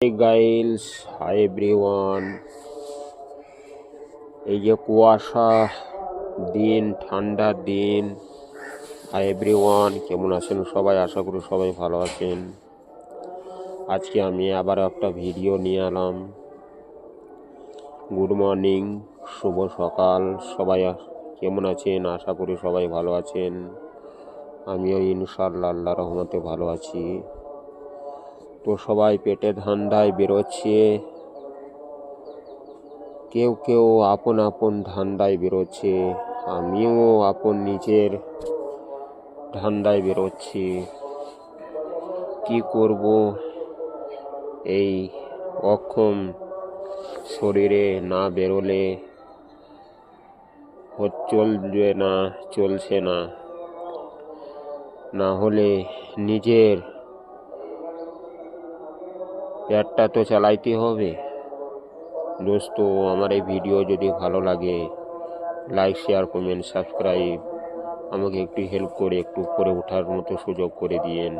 Hey guys, hi everyone. এই যে কুয়াশা দিন, ঠান্ডা দিন। হাই এভরিওয়ান, কেমন আছেন সবাই? আশা করি সবাই ভালো আছেন। আজকে আমি আবার একটা ভিডিও নিয়ে এলাম। গুড মর্নিং, শুভ সকাল। সবাই কেমন আছেন? আশা করি সবাই ভালো আছেন। আমিও ইনশাআল্লাহ আল্লাহর রহমতে ভালো আছি। তো সবাই পেটে ধান্দায় বেরোচ্ছে, কেউ কেউ আপন আপন ধান্দায় বেরোচ্ছে, আমিও আপন নিজের ধান্দায় বেরোচ্ছি। কি করব, এই অক্ষম শরীরে না বেরোলে চলবে না, চলছে না। না হলে নিজের পেটটা তো চালাইতে হবে। দোস্ত, আমার এই ভিডিও যদি ভালো লাগে, লাইক, শেয়ার, কমেন্ট, সাবস্ক্রাইব আমাকে একটু হেল্প করে একটু উপরে ওঠার মতো সুযোগ করে দিয়েন।